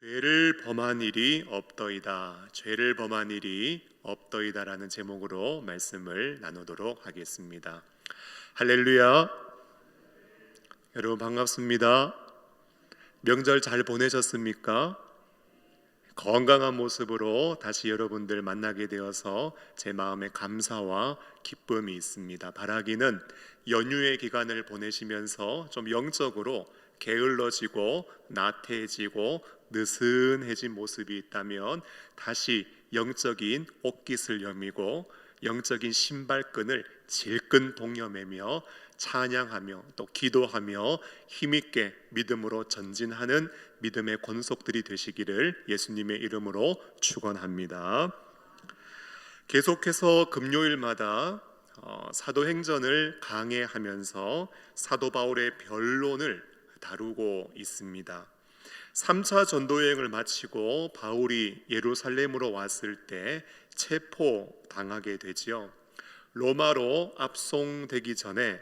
죄를 범한 일이 없더이다. 죄를 범한 일이 없더이다라는 제목으로 말씀을 나누도록 하겠습니다. 할렐루야. 여러분 반갑습니다. 명절 잘 보내셨습니까? 건강한 모습으로 다시 여러분들 만나게 되어서 제 마음에 감사와 기쁨이 있습니다. 바라기는 연휴의 기간을 보내시면서 좀 영적으로 게을러지고 나태해지고 느슨해진 모습이 있다면 다시 영적인 옷깃을 여미고 영적인 신발끈을 질끈 동여매며 찬양하며 또 기도하며 힘있게 믿음으로 전진하는 믿음의 권속들이 되시기를 예수님의 이름으로 축원합니다. 계속해서 금요일마다 사도행전을 강해하면서 사도 바울의 변론을 다루고 있습니다. 3차 전도여행을 마치고 바울이 예루살렘으로 왔을 때 체포당하게 되지요. 로마로 압송되기 전에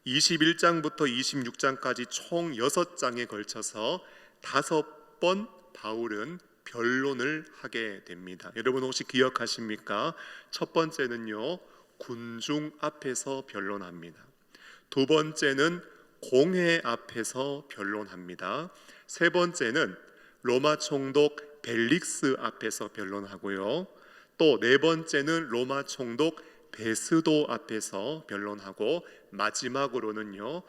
21장부터 26장까지 총 6장에 걸쳐서 5번 바울은 변론을 하게 됩니다. 여러분 혹시 기억하십니까? 첫 번째는요, 군중 앞에서 변론합니다. 두 번째는 공회 앞에서 변론합니다. 세 번째는 로마 총독 벨릭스 앞에서 변론하고요. 또 네 번째는 로마 총독 베스도 앞에서 변론하고 마지막으로는요,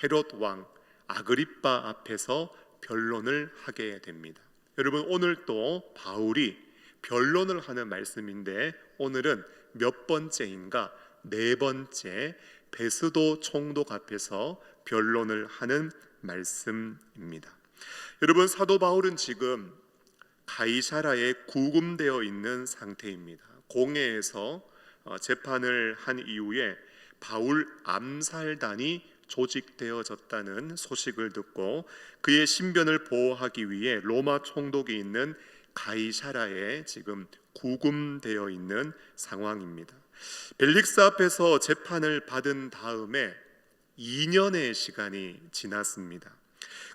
헤롯 왕 아그리빠 앞에서 변론을 하게 됩니다. 여러분 오늘 또 바울이 변론을 하는 말씀인데 오늘은 몇 번째인가? 네 번째 베스도 총독 앞에서 변론을 하는 말씀입니다. 여러분 사도 바울은 지금 가이사라에 구금되어 있는 상태입니다. 공회에서 재판을 한 이후에 바울 암살단이 조직되어졌다는 소식을 듣고 그의 신변을 보호하기 위해 로마 총독이 있는 가이사라에 지금 구금되어 있는 상황입니다. 벨릭스 앞에서 재판을 받은 다음에 2년의 시간이 지났습니다.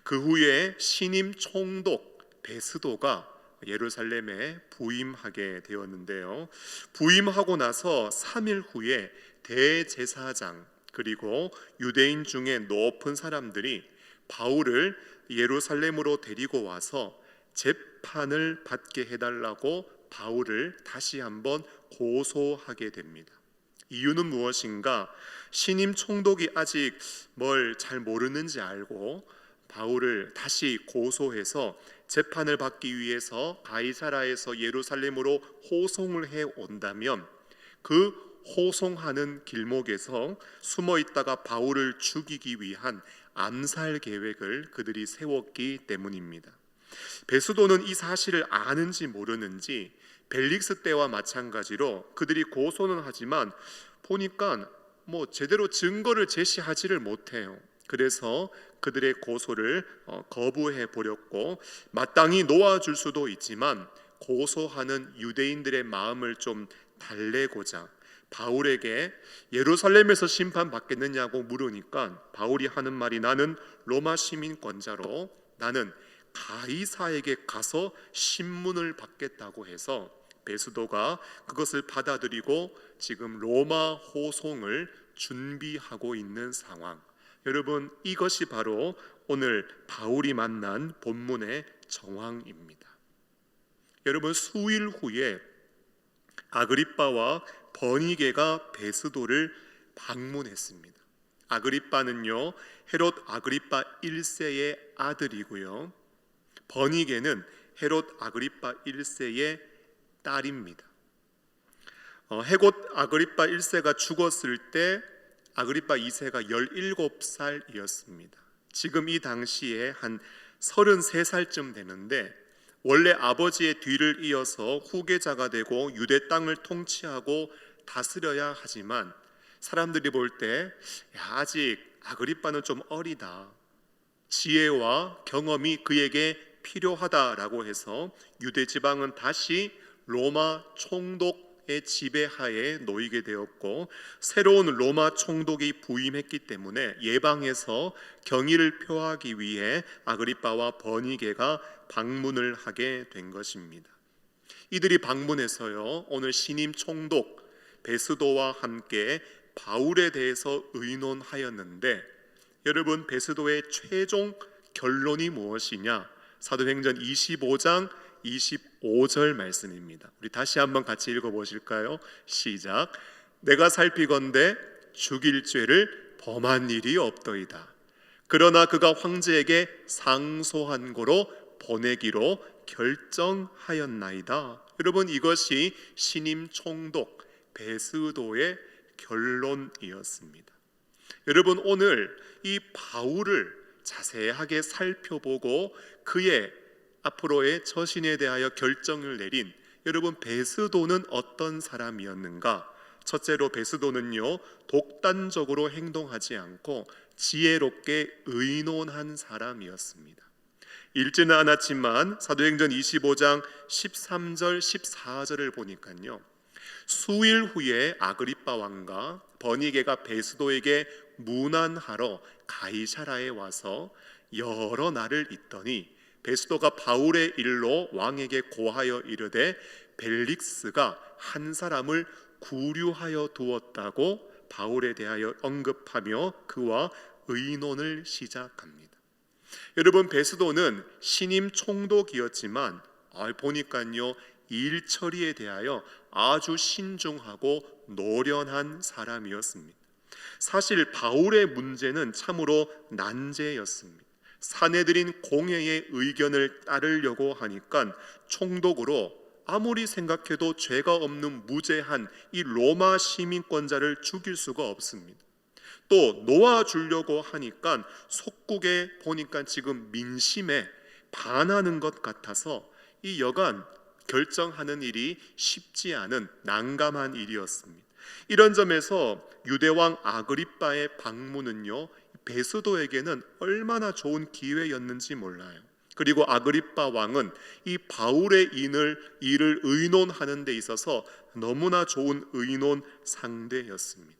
그 후에 신임 총독 베스도가 예루살렘에 부임하게 되었는데요. 부임하고 나서 3일 후에 대제사장 그리고 유대인 중에 높은 사람들이 바울을 예루살렘으로 데리고 와서 재판을 받게 해달라고 바울을 다시 한번 고소하게 됩니다. 이유는 무엇인가? 신임 총독이 아직 뭘 잘 모르는지 알고 바울을 다시 고소해서 재판을 받기 위해서 가이사라에서 예루살렘으로 호송을 해 온다면 그 호송하는 길목에서 숨어 있다가 바울을 죽이기 위한 암살 계획을 그들이 세웠기 때문입니다. 베스도는 이 사실을 아는지 모르는지 벨릭스 때와 마찬가지로 그들이 고소는 하지만 보니까 제대로 증거를 제시하지를 못해요. 그래서 그들의 고소를 거부해 버렸고 마땅히 놓아줄 수도 있지만 고소하는 유대인들의 마음을 좀 달래고자 바울에게 예루살렘에서 심판받겠느냐고 물으니까 바울이 하는 말이 나는 로마 시민권자로 나는 가이사에게 가서 신문을 받겠다고 해서 베스도가 그것을 받아들이고 지금 로마 호송을 준비하고 있는 상황. 여러분 이것이 바로 오늘 바울이 만난 본문의 정황입니다. 여러분 수일 후에 아그리빠와 버니게가 베스도를 방문했습니다. 아그리빠는요 헤롯 아그리빠 1세의 아들이고요. 버니게는 헤롯 아그리빠 1세의 딸입니다. 헤롯 아그리빠 1세가 죽었을 때 아그리빠 2세가 17살이었습니다. 지금 이 당시에 한 33살쯤 되는데 원래 아버지의 뒤를 이어서 후계자가 되고 유대 땅을 통치하고 다스려야 하지만 사람들이 볼 때 아직 아그리빠는 좀 어리다. 지혜와 경험이 그에게 필요하다라고 해서 유대 지방은 다시 로마 총독 총독의 지배하에 놓이게 되었고, 새로운 로마 총독이 부임했기 때문에 예방해서 경의를 표하기 위해 아그리빠와 버니게가 방문을 하게 된 것입니다. 이들이 방문해서요, 오늘 신임 총독 베스도와 함께 바울에 대해서 의논하였는데, 여러분, 베스도의 최종 결론이 무엇이냐? 사도행전 25장 25절 말씀입니다. 우리 다시 한번 같이 읽어보실까요? 시작. 내가 살피건대 죽일 죄를 범한 일이 없더이다. 그러나 그가 황제에게 상소한 고로 보내기로 결정하였나이다. 여러분, 이것이 신임 총독 베스도의 결론이었습니다. 여러분, 오늘 이 바울을 자세하게 살펴보고 그의 앞으로의 처신에 대하여 결정을 내린 여러분, 베스도는 어떤 사람이었는가? 첫째로 베스도는요, 독단적으로 행동하지 않고 지혜롭게 의논한 사람이었습니다. 읽지는 않았지만 사도행전 25장 13절 14절을 보니까요, 수일 후에 아그리빠 왕과 버니게가 베스도에게 문안하러 가이사라에 와서 여러 날을 있더니 베스도가 바울의 일로 왕에게 고하여 이르되 벨릭스가 한 사람을 구류하여 두었다고 바울에 대하여 언급하며 그와 의논을 시작합니다. 여러분, 베스도는 신임 총독이었지만 보니까요, 일 처리에 대하여 아주 신중하고 노련한 사람이었습니다. 사실 바울의 문제는 참으로 난제였습니다. 사내들인 공회의 의견을 따르려고 하니까 총독으로 아무리 생각해도 죄가 없는 무죄한 이 로마 시민권자를 죽일 수가 없습니다. 또 놓아주려고 하니까 속국에 보니까 지금 민심에 반하는 것 같아서 이 여간 결정하는 일이 쉽지 않은 난감한 일이었습니다. 이런 점에서 유대왕 아그리빠의 방문은요, 베스도에게는 얼마나 좋은 기회였는지 몰라요. 그리고 아그리빠 왕은 이 바울의 일을 의논하는 데 있어서 너무나 좋은 의논 상대였습니다.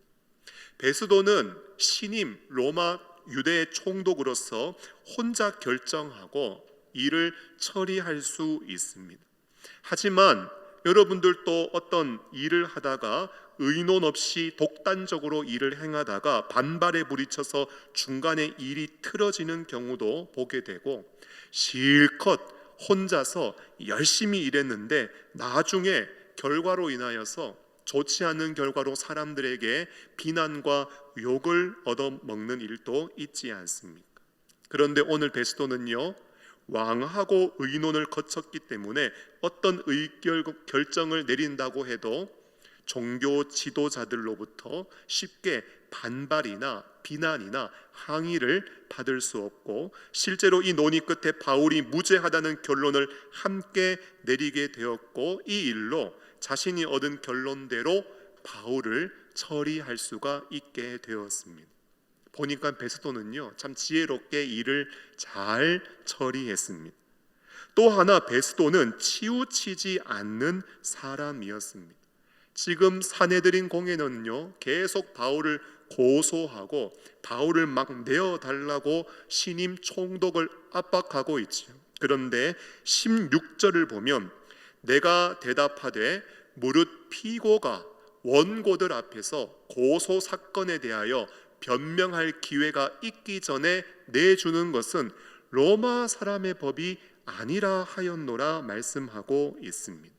베스도는 신임 로마 유대 총독으로서 혼자 결정하고 일을 처리할 수 있습니다. 하지만 여러분들도 어떤 일을 하다가 의논 없이 독단적으로 일을 행하다가 반발에 부딪혀서 중간에 일이 틀어지는 경우도 보게 되고, 실컷 혼자서 열심히 일했는데 나중에 결과로 인하여서 좋지 않은 결과로 사람들에게 비난과 욕을 얻어먹는 일도 있지 않습니까? 그런데 오늘 베스도는요, 왕하고 의논을 거쳤기 때문에 어떤 결정을 내린다고 해도 종교 지도자들로부터 쉽게 반발이나 비난이나 항의를 받을 수 없고, 실제로 이 논의 끝에 바울이 무죄하다는 결론을 함께 내리게 되었고, 이 일로 자신이 얻은 결론대로 바울을 처리할 수가 있게 되었습니다. 보니까 베스도는요, 참 지혜롭게 일을 잘 처리했습니다. 또 하나, 베스도는 치우치지 않는 사람이었습니다. 지금 사내들인 공회는요, 계속 바울을 고소하고 바울을 막 내어달라고 신임 총독을 압박하고 있죠. 그런데 16절을 보면 내가 대답하되 무릇 피고가 원고들 앞에서 고소 사건에 대하여 변명할 기회가 있기 전에 내주는 것은 로마 사람의 법이 아니라 하였노라 말씀하고 있습니다.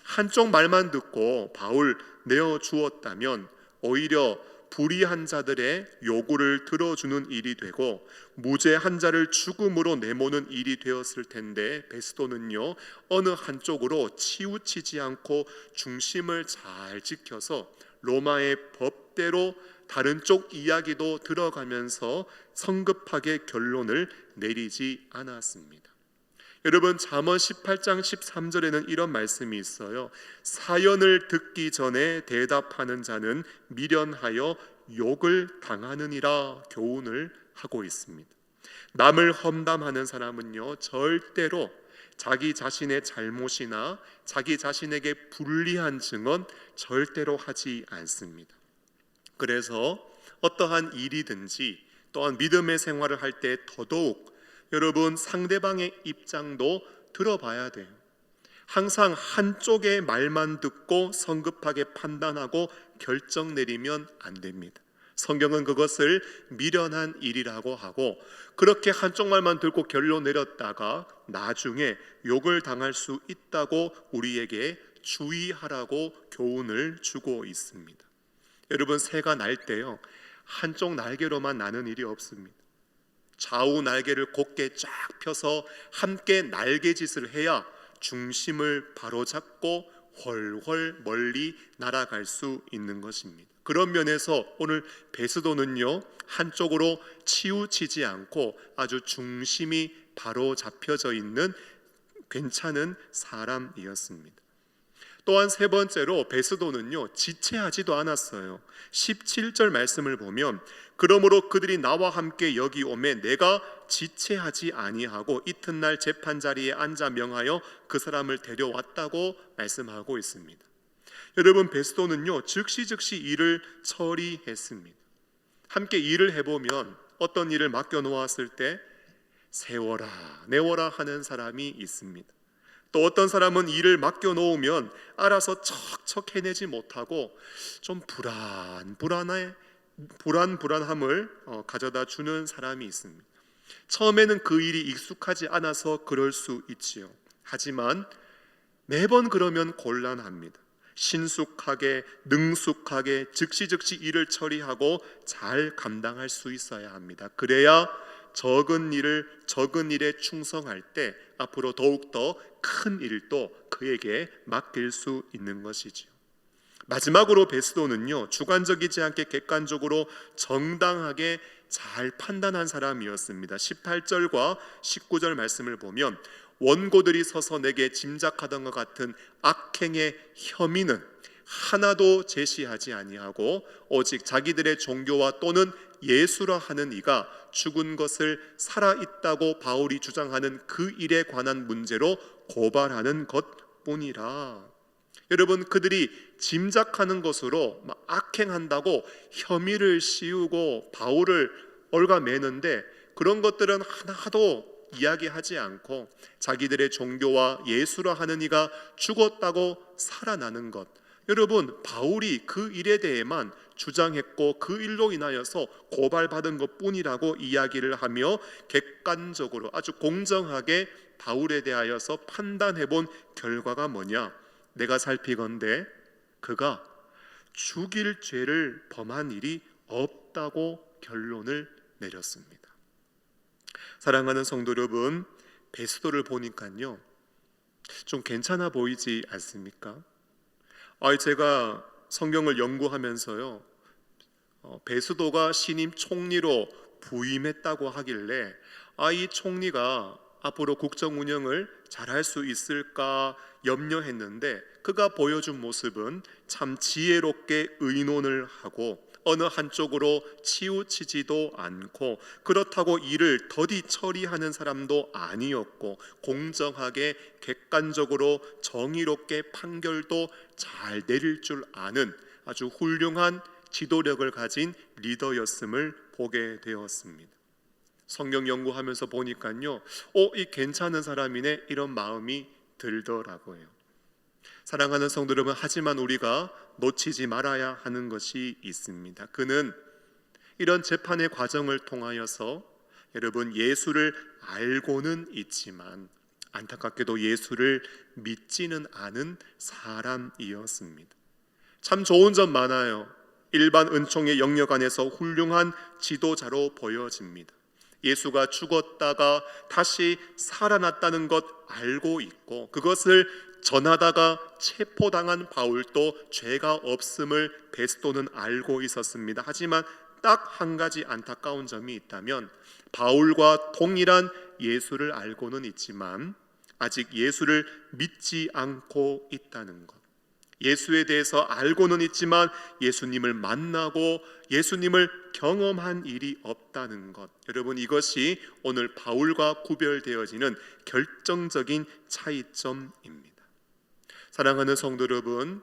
한쪽 말만 듣고 바울 내어주었다면 오히려 불의한 자들의 요구를 들어주는 일이 되고 무죄한 자를 죽음으로 내모는 일이 되었을 텐데, 베스도는요, 어느 한쪽으로 치우치지 않고 중심을 잘 지켜서 로마의 법대로 다른 쪽 이야기도 들어가면서 성급하게 결론을 내리지 않았습니다. 여러분, 잠언 18장 13절에는 이런 말씀이 있어요. 사연을 듣기 전에 대답하는 자는 미련하여 욕을 당하느니라 교훈을 하고 있습니다. 남을 험담하는 사람은요, 절대로 자기 자신의 잘못이나 자기 자신에게 불리한 증언 절대로 하지 않습니다. 그래서 어떠한 일이든지 또한 믿음의 생활을 할 때 더더욱 여러분 상대방의 입장도 들어봐야 돼요. 항상 한쪽의 말만 듣고 성급하게 판단하고 결정 내리면 안 됩니다. 성경은 그것을 미련한 일이라고 하고, 그렇게 한쪽 말만 듣고 결론 내렸다가 나중에 욕을 당할 수 있다고 우리에게 주의하라고 교훈을 주고 있습니다. 여러분, 새가 날 때요, 한쪽 날개로만 나는 일이 없습니다. 좌우 날개를 곧게 쫙 펴서 함께 날개짓을 해야 중심을 바로잡고 훨훨 멀리 날아갈 수 있는 것입니다. 그런 면에서 오늘 베스도는요, 한쪽으로 치우치지 않고 아주 중심이 바로 잡혀져 있는 괜찮은 사람이었습니다. 또한 세 번째로 베스도는요, 지체하지도 않았어요. 17절 말씀을 보면 그러므로 그들이 나와 함께 여기 오매 내가 지체하지 아니하고 이튿날 재판 자리에 앉아 명하여 그 사람을 데려왔다고 말씀하고 있습니다. 여러분, 베스도는요, 즉시 일을 처리했습니다. 함께 일을 해보면 어떤 일을 맡겨놓았을 때 세워라 내워라 하는 사람이 있습니다. 또 어떤 사람은 일을 맡겨놓으면 알아서 척척 해내지 못하고 좀 불안함을 가져다 주는 사람이 있습니다. 처음에는 그 일이 익숙하지 않아서 그럴 수 있지요. 하지만 매번 그러면 곤란합니다. 신속하게 능숙하게 즉시 일을 처리하고 잘 감당할 수 있어야 합니다. 그래야 적은 일에 충성할 때 앞으로 더욱더 큰 일도 그에게 맡길 수 있는 것이지요. 마지막으로 베스도는요, 주관적이지 않게 객관적으로 정당하게 잘 판단한 사람이었습니다. 18절과 19절 말씀을 보면 원고들이 서서 내게 짐작하던 것 같은 악행의 혐의는 하나도 제시하지 아니하고 오직 자기들의 종교와 또는 예수라 하는 이가 죽은 것을 살아있다고 바울이 주장하는 그 일에 관한 문제로 고발하는 것뿐이라. 여러분, 그들이 짐작하는 것으로 악행한다고 혐의를 씌우고 바울을 얽어매는데 그런 것들은 하나도 이야기하지 않고 자기들의 종교와 예수라 하는 이가 죽었다고 살아나는 것, 여러분, 바울이 그 일에 대해만 주장했고 그 일로 인하여서 고발받은 것뿐이라고 이야기를 하며 객관적으로 아주 공정하게 바울에 대하여서 판단해본 결과가 뭐냐? 내가 살피건대 그가 죽일 죄를 범한 일이 없다고 결론을 내렸습니다. 사랑하는 성도 여러분, 베스도를 보니까요, 좀 괜찮아 보이지 않습니까? 제가 성경을 연구하면서요, 베스도가 신임 총리로 부임했다고 하길래 이 총리가 앞으로 국정 운영을 잘할 수 있을까 염려했는데 그가 보여준 모습은 참 지혜롭게 의논을 하고 어느 한쪽으로 치우치지도 않고 그렇다고 일을 더디 처리하는 사람도 아니었고 공정하게 객관적으로 정의롭게 판결도 잘 내릴 줄 아는 아주 훌륭한 지도력을 가진 리더였음을 보게 되었습니다. 성경 연구하면서 보니까요, 이 괜찮은 사람이네 이런 마음이 들더라고요. 사랑하는 성도 여러분, 하지만 우리가 놓치지 말아야 하는 것이 있습니다. 그는 이런 재판의 과정을 통하여서 여러분 예수를 알고는 있지만 안타깝게도 예수를 믿지는 않은 사람이었습니다. 참 좋은 점 많아요. 일반 은총의 영역 안에서 훌륭한 지도자로 보여집니다. 예수가 죽었다가 다시 살아났다는 것 알고 있고 그것을 전하다가 체포당한 바울도 죄가 없음을 베스도는 알고 있었습니다. 하지만 딱 한 가지 안타까운 점이 있다면 바울과 동일한 예수를 알고는 있지만 아직 예수를 믿지 않고 있다는 것. 예수에 대해서 알고는 있지만 예수님을 만나고 예수님을 경험한 일이 없다는 것, 여러분, 이것이 오늘 바울과 구별되어지는 결정적인 차이점입니다. 사랑하는 성도 여러분,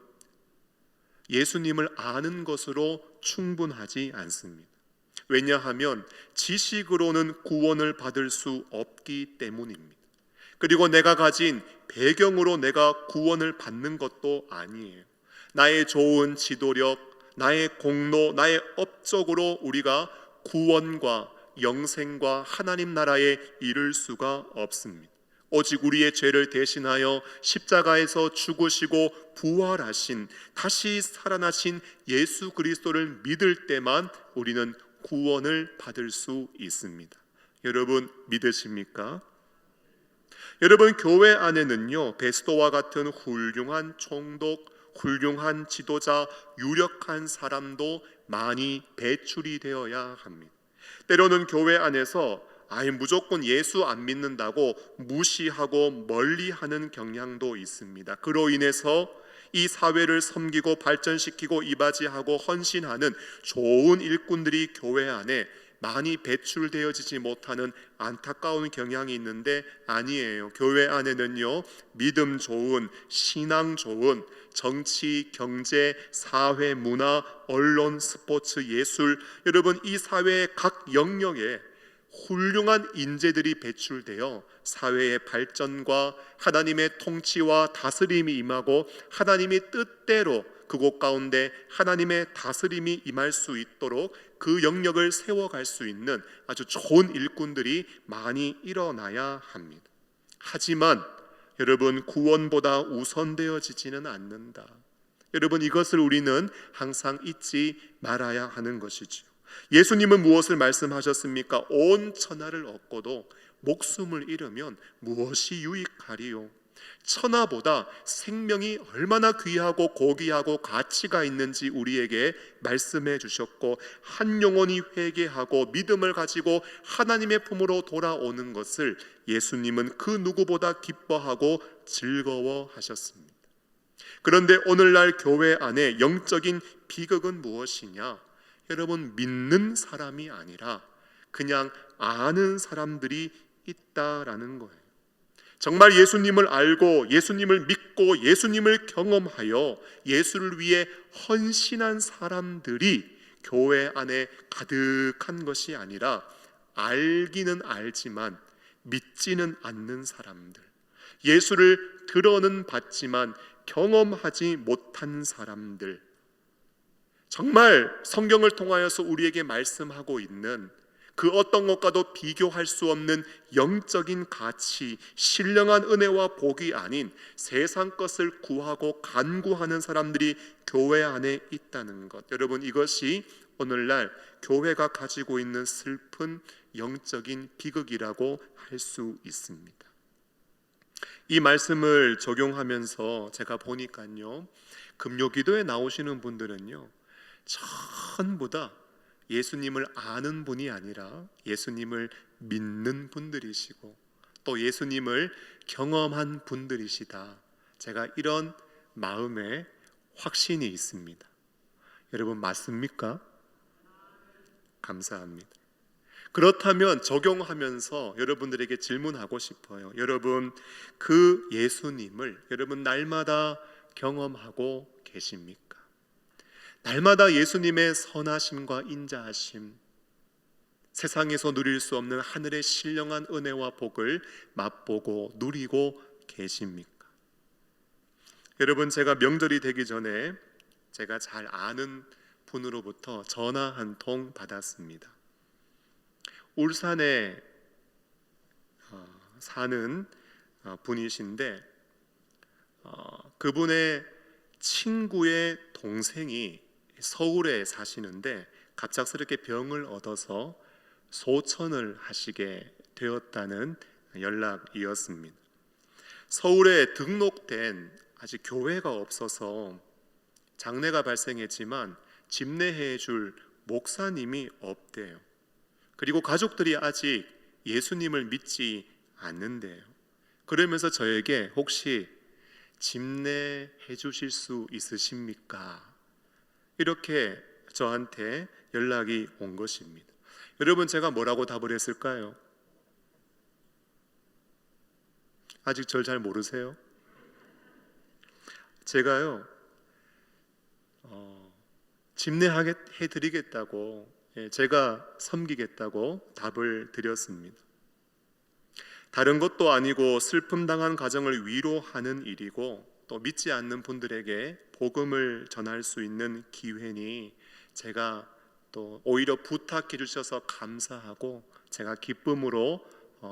예수님을 아는 것으로 충분하지 않습니다. 왜냐하면 지식으로는 구원을 받을 수 없기 때문입니다. 그리고 내가 가진 배경으로 내가 구원을 받는 것도 아니에요. 나의 좋은 지도력, 나의 공로, 나의 업적으로 우리가 구원과 영생과 하나님 나라에 이를 수가 없습니다. 오직 우리의 죄를 대신하여 십자가에서 죽으시고 부활하신, 다시 살아나신 예수 그리스도를 믿을 때만 우리는 구원을 받을 수 있습니다. 여러분, 믿으십니까? 여러분, 교회 안에는요, 베스도와 같은 훌륭한 총독, 훌륭한 지도자, 유력한 사람도 많이 배출이 되어야 합니다. 때로는 교회 안에서 무조건 예수 안 믿는다고 무시하고 멀리하는 경향도 있습니다. 그로 인해서 이 사회를 섬기고 발전시키고 이바지하고 헌신하는 좋은 일꾼들이 교회 안에 많이 배출되어지지 못하는 안타까운 경향이 있는데, 아니에요. 교회 안에는요, 믿음 좋은, 신앙 좋은, 정치, 경제, 사회, 문화, 언론, 스포츠, 예술, 여러분, 이 사회의 각 영역에 훌륭한 인재들이 배출되어 사회의 발전과 하나님의 통치와 다스림이 임하고 하나님의 뜻대로 그곳 가운데 하나님의 다스림이 임할 수 있도록 그 영역을 세워갈 수 있는 아주 좋은 일꾼들이 많이 일어나야 합니다. 하지만 여러분, 구원보다 우선되어지지는 않는다. 여러분, 이것을 우리는 항상 잊지 말아야 하는 것이죠. 예수님은 무엇을 말씀하셨습니까? 온 천하를 얻고도 목숨을 잃으면 무엇이 유익하리요? 천하보다 생명이 얼마나 귀하고 고귀하고 가치가 있는지 우리에게 말씀해 주셨고, 한 영혼이 회개하고 믿음을 가지고 하나님의 품으로 돌아오는 것을 예수님은 그 누구보다 기뻐하고 즐거워하셨습니다. 그런데 오늘날 교회 안에 영적인 비극은 무엇이냐? 여러분, 믿는 사람이 아니라 그냥 아는 사람들이 있다라는 거예요. 정말 예수님을 알고 예수님을 믿고 예수님을 경험하여 예수를 위해 헌신한 사람들이 교회 안에 가득한 것이 아니라 알기는 알지만 믿지는 않는 사람들, 예수를 들어는 봤지만 경험하지 못한 사람들, 정말 성경을 통하여서 우리에게 말씀하고 있는 그 어떤 것과도 비교할 수 없는 영적인 가치, 신령한 은혜와 복이 아닌 세상 것을 구하고 간구하는 사람들이 교회 안에 있다는 것, 여러분, 이것이 오늘날 교회가 가지고 있는 슬픈 영적인 비극이라고 할 수 있습니다. 이 말씀을 적용하면서 제가 보니까요, 금요기도에 나오시는 분들은요, 전부 다 예수님을 아는 분이 아니라 예수님을 믿는 분들이시고 또 예수님을 경험한 분들이시다. 제가 이런 마음에 확신이 있습니다. 여러분, 맞습니까? 감사합니다. 그렇다면 적용하면서 여러분들에게 질문하고 싶어요. 여러분, 그 예수님을 여러분 날마다 경험하고 계십니까? 날마다 예수님의 선하심과 인자하심, 세상에서 누릴 수 없는 하늘의 신령한 은혜와 복을 맛보고 누리고 계십니까? 여러분, 제가 명절이 되기 전에 제가 잘 아는 분으로부터 전화 한 통 받았습니다. 울산에 사는 분이신데 그분의 친구의 동생이 서울에 사시는데 갑작스럽게 병을 얻어서 소천을 하시게 되었다는 연락이었습니다. 서울에 등록된 아직 교회가 없어서 장례가 발생했지만 집례해 줄 목사님이 없대요. 그리고 가족들이 아직 예수님을 믿지 않는데요. 그러면서 저에게 혹시 집례해 주실 수 있으십니까? 이렇게 저한테 연락이 온 것입니다. 여러분, 제가 뭐라고 답을 했을까요? 아직 절 잘 모르세요? 제가요, 집례해 드리겠다고, 제가 섬기겠다고 답을 드렸습니다. 다른 것도 아니고 슬픔 당한 가정을 위로하는 일이고 또 믿지 않는 분들에게 복음을 전할 수 있는 기회니 제가 또 오히려 부탁해 주셔서 감사하고 제가 기쁨으로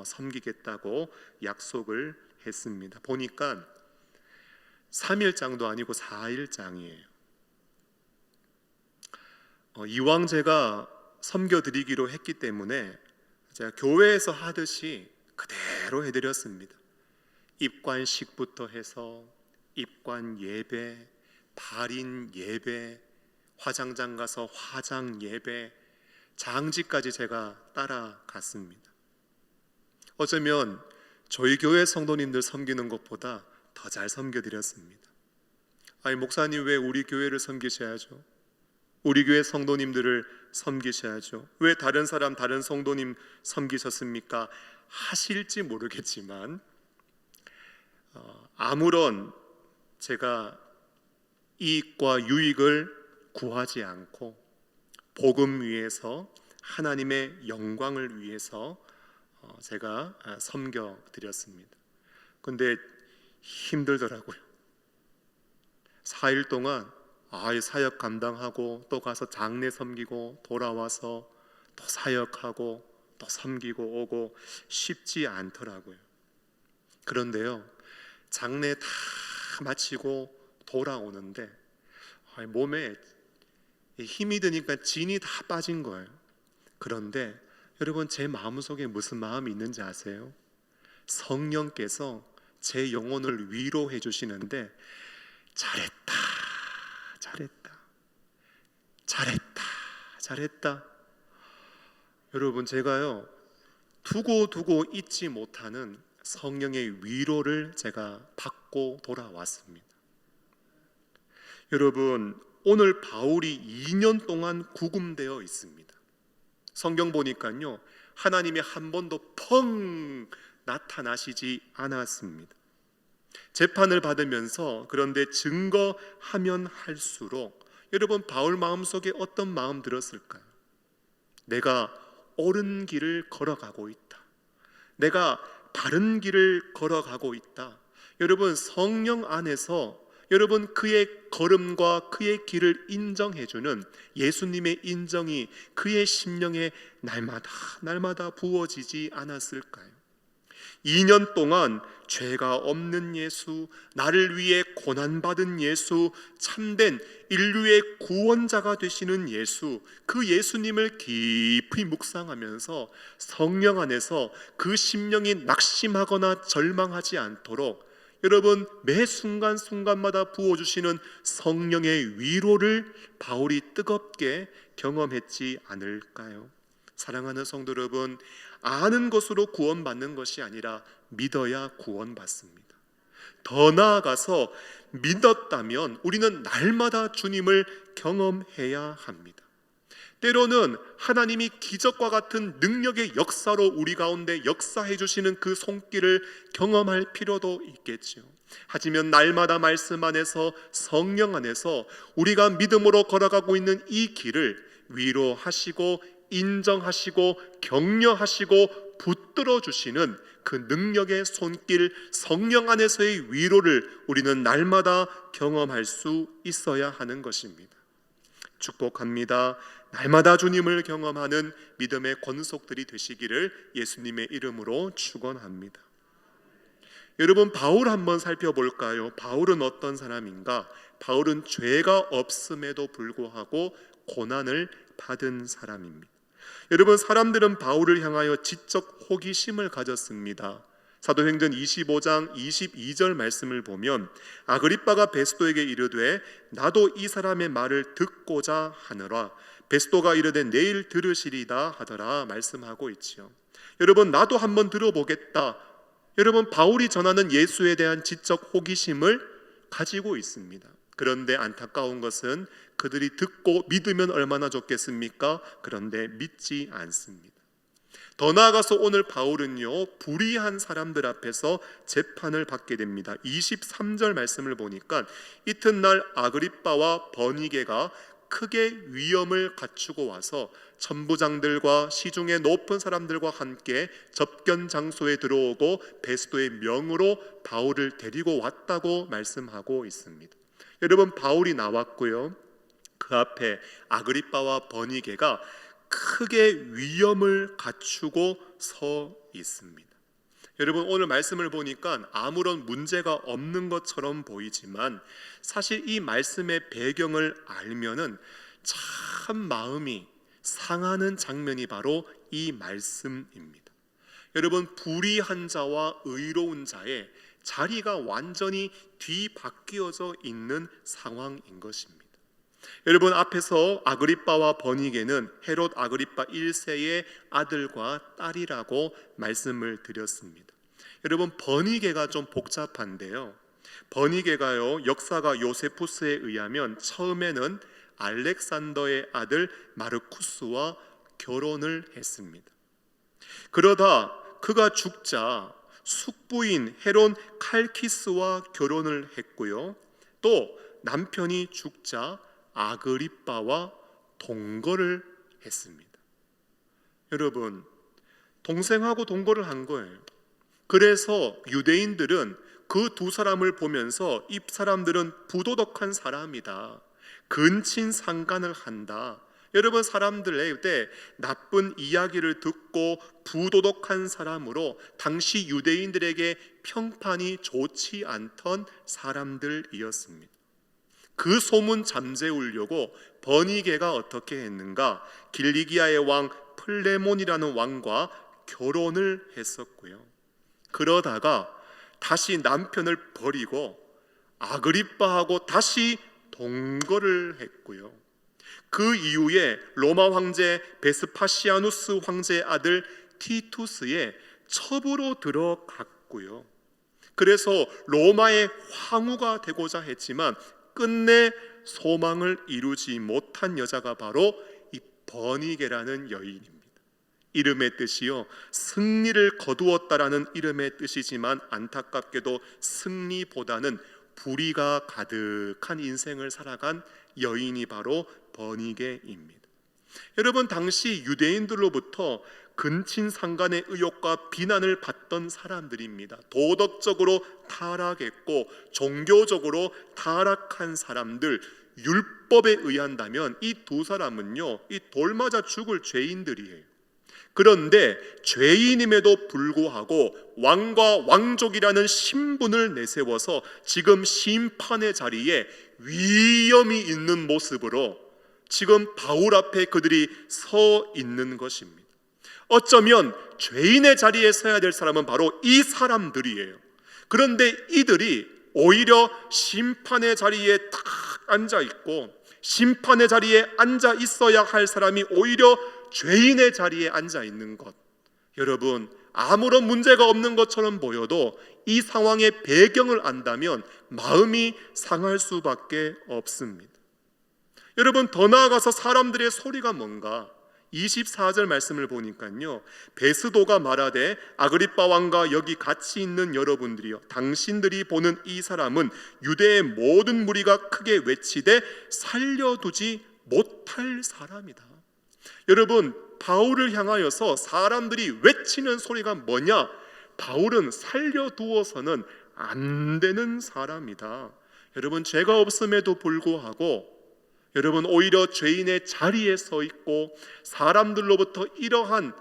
섬기겠다고 약속을 했습니다. 보니까 3일장도 아니고 4일장이에요. 이왕 제가 섬겨드리기로 했기 때문에 제가 교회에서 하듯이 그대로 해드렸습니다. 입관식부터 해서 입관 예배, 발인 예배, 화장장 가서 화장 예배, 장지까지 제가 따라갔습니다. 어쩌면 저희 교회 성도님들 섬기는 것보다 더 잘 섬겨드렸습니다. 아니, 목사님 왜 우리 교회를 섬기셔야죠? 우리 교회 성도님들을 섬기셔야죠. 왜 다른 사람, 다른 성도님 섬기셨습니까? 하실지 모르겠지만 아무런 제가 이익과 유익을 구하지 않고 복음 위해서 하나님의 영광을 위해서 제가 섬겨드렸습니다. 근데 힘들더라고요. 4일 동안 사역 감당하고 또 가서 장례 섬기고 돌아와서 또 사역하고 또 섬기고 오고 쉽지 않더라고요. 그런데요, 장례 다 마치고 돌아오는데 몸에 힘이 드니까 진이 다 빠진 거예요. 그런데 여러분, 제 마음속에 무슨 마음이 있는지 아세요? 성령께서 제 영혼을 위로해 주시는데 잘했다, 잘했다, 잘했다, 잘했다. 여러분, 제가요 두고 잊지 못하는 성령의 위로를 제가 받고 돌아왔습니다. 여러분, 오늘 바울이 2년 동안 구금되어 있습니다. 성경 보니까요, 하나님이 한 번도 펑 나타나시지 않았습니다. 재판을 받으면서 그런데 증거하면 할수록 여러분, 바울 마음속에 어떤 마음 들었을까요? 내가 옳은 길을 걸어가고 있다. 내가 바른 길을 걸어가고 있다. 여러분, 성령 안에서 여러분 그의 걸음과 그의 길을 인정해주는 예수님의 인정이 그의 심령에 날마다 부어지지 않았을까요? 2년 동안 죄가 없는 예수, 나를 위해 고난받은 예수, 참된 인류의 구원자가 되시는 예수, 그 예수님을 깊이 묵상하면서 성령 안에서 그 심령이 낙심하거나 절망하지 않도록 여러분, 매 순간순간마다 부어주시는 성령의 위로를 바울이 뜨겁게 경험했지 않을까요? 사랑하는 성도 여러분, 아는 것으로 구원받는 것이 아니라 믿어야 구원받습니다. 더 나아가서 믿었다면 우리는 날마다 주님을 경험해야 합니다. 때로는 하나님이 기적과 같은 능력의 역사로 우리 가운데 역사해 주시는 그 손길을 경험할 필요도 있겠죠. 하지만 날마다 말씀 안에서 성령 안에서 우리가 믿음으로 걸어가고 있는 이 길을 위로하시고 인정하시고 격려하시고 붙들어 주시는 그 능력의 손길, 성령 안에서의 위로를 우리는 날마다 경험할 수 있어야 하는 것입니다. 축복합니다. 날마다 주님을 경험하는 믿음의 권속들이 되시기를 예수님의 이름으로 축원합니다. 여러분, 바울 한번 살펴볼까요? 바울은 어떤 사람인가? 바울은 죄가 없음에도 불구하고 고난을 받은 사람입니다. 여러분, 사람들은 바울을 향하여 지적 호기심을 가졌습니다. 사도행전 25장 22절 말씀을 보면 아그리빠가 베스도에게 이르되 나도 이 사람의 말을 듣고자 하느라 베스도가 이르되 내일 들으시리다 하더라 말씀하고 있지요. 여러분, 나도 한번 들어보겠다. 여러분, 바울이 전하는 예수에 대한 지적 호기심을 가지고 있습니다. 그런데 안타까운 것은 그들이 듣고 믿으면 얼마나 좋겠습니까? 그런데 믿지 않습니다. 더 나아가서 오늘 바울은요, 불의한 사람들 앞에서 재판을 받게 됩니다. 23절 말씀을 보니까 이튿날 아그리빠와 버니게가 크게 위엄을 갖추고 와서 천부장들과 시중의 높은 사람들과 함께 접견 장소에 들어오고 베스도의 명으로 바울을 데리고 왔다고 말씀하고 있습니다. 여러분, 바울이 나왔고요, 그 앞에 아그리빠와 버니게가 크게 위엄을 갖추고 서 있습니다. 여러분, 오늘 말씀을 보니까 아무런 문제가 없는 것처럼 보이지만 사실 이 말씀의 배경을 알면은 참 마음이 상하는 장면이 바로 이 말씀입니다. 여러분, 불의한 자와 의로운 자의 자리가 완전히 뒤바뀌어져 있는 상황인 것입니다. 여러분, 앞에서 아그리빠와 버니게는 헤롯 아그리빠 1세의 아들과 딸이라고 말씀을 드렸습니다. 여러분, 버니게가 좀 복잡한데요, 버니게가요, 역사가 요세푸스에 의하면 처음에는 알렉산더의 아들 마르쿠스와 결혼을 했습니다. 그러다 그가 죽자 숙부인 헤론 칼키스와 결혼을 했고요, 또 남편이 죽자 아그리빠와 동거를 했습니다. 여러분, 동생하고 동거를 한 거예요. 그래서 유대인들은 그 두 사람을 보면서 이 사람들은 부도덕한 사람이다, 근친상간을 한다. 여러분, 사람들의 나쁜 이야기를 듣고 부도덕한 사람으로 당시 유대인들에게 평판이 좋지 않던 사람들이었습니다. 그 소문 잠재우려고 버니게가 어떻게 했는가? 길리기아의 왕 플레몬이라는 왕과 결혼을 했었고요, 그러다가 다시 남편을 버리고 아그리빠하고 다시 동거를 했고요, 그 이후에 로마 황제 베스파시아누스 황제의 아들 티투스의 첩으로 들어갔고요, 그래서 로마의 황후가 되고자 했지만 끝내 소망을 이루지 못한 여자가 바로 이 버니게라는 여인입니다. 이름의 뜻이요, 승리를 거두었다라는 이름의 뜻이지만 안타깝게도 승리보다는 불의가 가득한 인생을 살아간 여인이 바로 버니게입니다. 여러분, 당시 유대인들로부터 근친상간의 의혹과 비난을 받던 사람들입니다. 도덕적으로 타락했고 종교적으로 타락한 사람들, 율법에 의한다면 이 두 사람은요, 이 돌맞아 죽을 죄인들이에요. 그런데 죄인임에도 불구하고 왕과 왕족이라는 신분을 내세워서 지금 심판의 자리에 위엄이 있는 모습으로 지금 바울 앞에 그들이 서 있는 것입니다. 어쩌면 죄인의 자리에 서야 될 사람은 바로 이 사람들이에요. 그런데 이들이 오히려 심판의 자리에 딱 앉아 있고, 심판의 자리에 앉아 있어야 할 사람이 오히려 죄인의 자리에 앉아 있는 것, 여러분, 아무런 문제가 없는 것처럼 보여도 이 상황의 배경을 안다면 마음이 상할 수밖에 없습니다. 여러분, 더 나아가서 사람들의 소리가 뭔가? 24절 말씀을 보니까요, 베스도가 말하되 아그리빠 왕과 여기 같이 있는 여러분들이여, 당신들이 보는 이 사람은 유대의 모든 무리가 크게 외치되 살려두지 못할 사람이다. 여러분, 바울을 향하여서 사람들이 외치는 소리가 뭐냐? 바울은 살려두어서는 안 되는 사람이다. 여러분, 죄가 없음에도 불구하고 여러분, 오히려 죄인의 자리에 서 있고 사람들로부터 이러한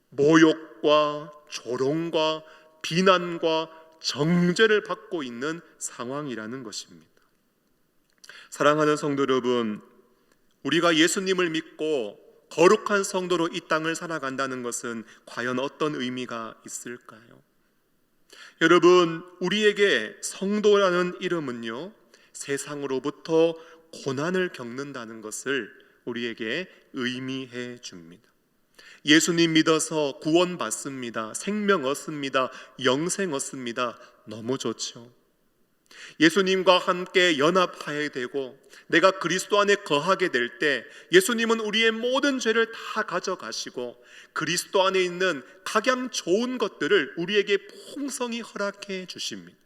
모욕과 조롱과 비난과 정죄를 받고 있는 상황이라는 것입니다. 사랑하는 성도 여러분, 우리가 예수님을 믿고 거룩한 성도로 이 땅을 살아간다는 것은 과연 어떤 의미가 있을까요? 여러분, 우리에게 성도라는 이름은요, 세상으로부터 고난을 겪는다는 것을 우리에게 의미해 줍니다. 예수님 믿어서 구원받습니다, 생명 얻습니다, 영생 얻습니다. 너무 좋죠. 예수님과 함께 연합하게 되고 내가 그리스도 안에 거하게 될 때 예수님은 우리의 모든 죄를 다 가져가시고 그리스도 안에 있는 각양 좋은 것들을 우리에게 풍성히 허락해 주십니다.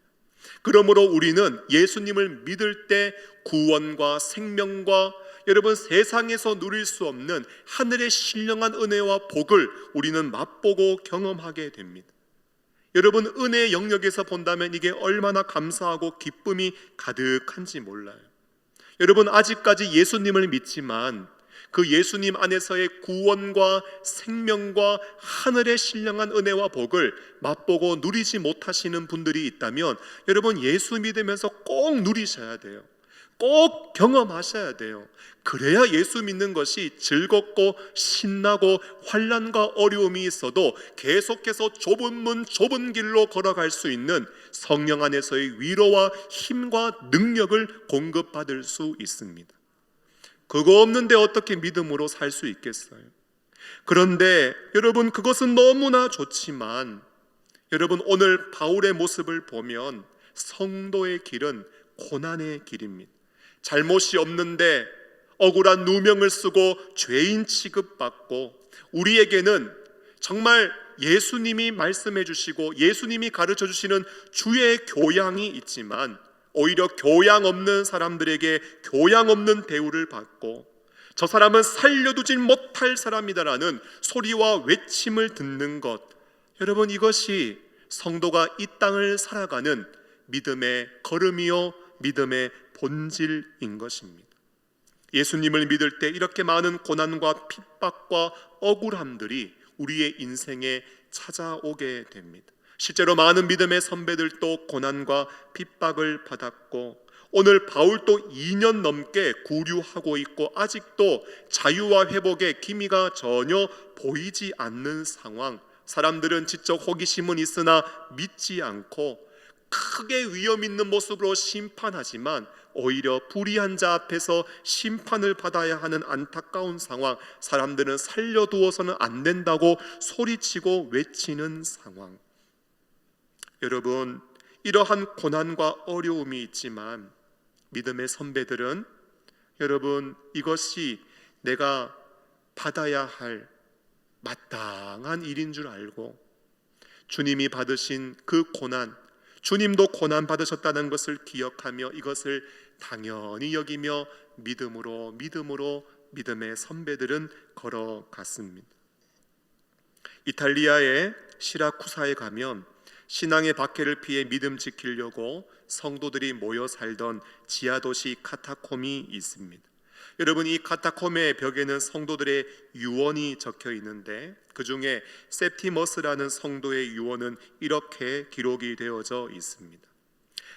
그러므로 우리는 예수님을 믿을 때 구원과 생명과 여러분 세상에서 누릴 수 없는 하늘의 신령한 은혜와 복을 우리는 맛보고 경험하게 됩니다. 여러분 은혜의 영역에서 본다면 이게 얼마나 감사하고 기쁨이 가득한지 몰라요. 여러분 아직까지 예수님을 믿지만 그 예수님 안에서의 구원과 생명과 하늘의 신령한 은혜와 복을 맛보고 누리지 못하시는 분들이 있다면 여러분 예수 믿으면서 꼭 누리셔야 돼요. 꼭 경험하셔야 돼요. 그래야 예수 믿는 것이 즐겁고 신나고 환난과 어려움이 있어도 계속해서 좁은 문 좁은 길로 걸어갈 수 있는 성령 안에서의 위로와 힘과 능력을 공급받을 수 있습니다. 그거 없는데 어떻게 믿음으로 살 수 있겠어요? 그런데 여러분 그것은 너무나 좋지만 여러분 오늘 바울의 모습을 보면 성도의 길은 고난의 길입니다. 잘못이 없는데 억울한 누명을 쓰고 죄인 취급받고 우리에게는 정말 예수님이 말씀해 주시고 예수님이 가르쳐 주시는 주의 교양이 있지만 오히려 교양 없는 사람들에게 교양 없는 대우를 받고 저 사람은 살려두지 못할 사람이다라는 소리와 외침을 듣는 것, 여러분 이것이 성도가 이 땅을 살아가는 믿음의 걸음이요 믿음의 본질인 것입니다. 예수님을 믿을 때 이렇게 많은 고난과 핍박과 억울함들이 우리의 인생에 찾아오게 됩니다. 실제로 많은 믿음의 선배들도 고난과 핍박을 받았고 오늘 바울도 2년 넘게 구류하고 있고 아직도 자유와 회복의 기미가 전혀 보이지 않는 상황. 사람들은 지적 호기심은 있으나 믿지 않고 크게 위험 있는 모습으로 심판하지만 오히려 불의한 자 앞에서 심판을 받아야 하는 안타까운 상황, 사람들은 살려두어서는 안 된다고 소리치고 외치는 상황. 여러분 이러한 고난과 어려움이 있지만 믿음의 선배들은 여러분 이것이 내가 받아야 할 마땅한 일인 줄 알고 주님이 받으신 그 고난, 주님도 고난 받으셨다는 것을 기억하며 이것을 당연히 여기며 믿음으로 믿음의 선배들은 걸어갔습니다. 이탈리아의 시라쿠사에 가면 신앙의 박해를 피해 믿음 지키려고 성도들이 모여 살던 지하도시 카타콤이 있습니다. 여러분 이 카타콤의 벽에는 성도들의 유언이 적혀 있는데 그 중에 셉티머스라는 성도의 유언은 이렇게 기록이 되어져 있습니다.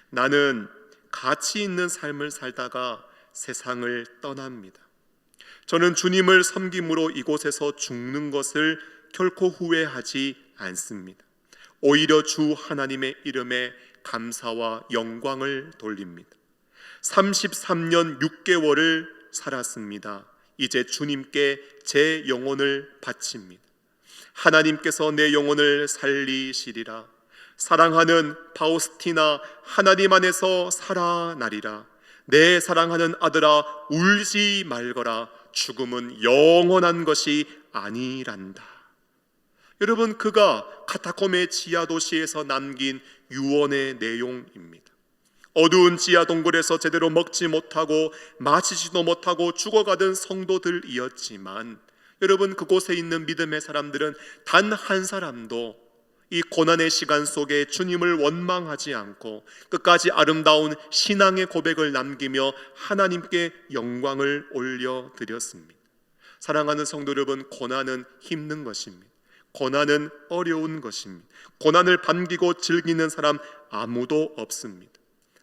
나는 가치 있는 삶을 살다가 세상을 떠납니다. 저는 주님을 섬김으로 이곳에서 죽는 것을 결코 후회하지 않습니다. 오히려 주 하나님의 이름에 감사와 영광을 돌립니다. 33년 6개월을 살았습니다. 이제 주님께 제 영혼을 바칩니다. 하나님께서 내 영혼을 살리시리라. 사랑하는 파우스티나, 하나님 안에서 살아나리라. 내 사랑하는 아들아, 울지 말거라. 죽음은 영원한 것이 아니란다. 여러분 그가 카타콤의 지하 도시에서 남긴 유언의 내용입니다. 어두운 지하 동굴에서 제대로 먹지 못하고 마시지도 못하고 죽어가던 성도들이었지만 여러분 그곳에 있는 믿음의 사람들은 단 한 사람도 이 고난의 시간 속에 주님을 원망하지 않고 끝까지 아름다운 신앙의 고백을 남기며 하나님께 영광을 올려드렸습니다. 사랑하는 성도 여러분, 고난은 힘든 것입니다. 고난은 어려운 것입니다. 고난을 반기고 즐기는 사람 아무도 없습니다.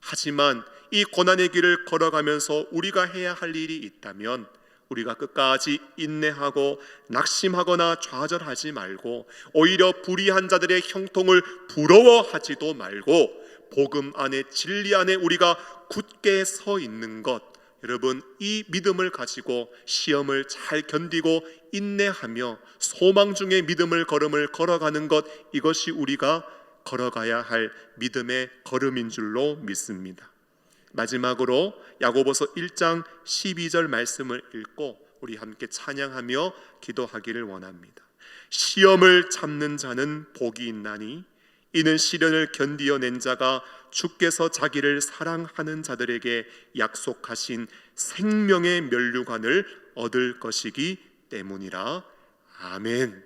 하지만 이 고난의 길을 걸어가면서 우리가 해야 할 일이 있다면 우리가 끝까지 인내하고 낙심하거나 좌절하지 말고 오히려 불의한 자들의 형통을 부러워하지도 말고 복음 안에 진리 안에 우리가 굳게 서 있는 것, 여러분 이 믿음을 가지고 시험을 잘 견디고 인내하며 소망 중에 믿음을 걸음을 걸어가는 것, 이것이 우리가 걸어가야 할 믿음의 걸음인 줄로 믿습니다. 마지막으로 야고보서 1장 12절 말씀을 읽고 우리 함께 찬양하며 기도하기를 원합니다. 시험을 참는 자는 복이 있나니 이는 시련을 견디어낸 자가 주께서 자기를 사랑하는 자들에게 약속하신 생명의 면류관을 얻을 것이기 때문이라. 아멘.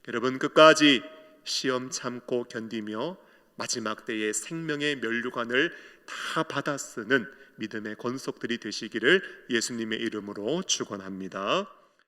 여러분, 끝까지 시험 참고 견디며 마지막 때에 생명의 면류관을 다 받아 쓰는 믿음의 권속들이 되시기를 예수님의 이름으로 축원합니다.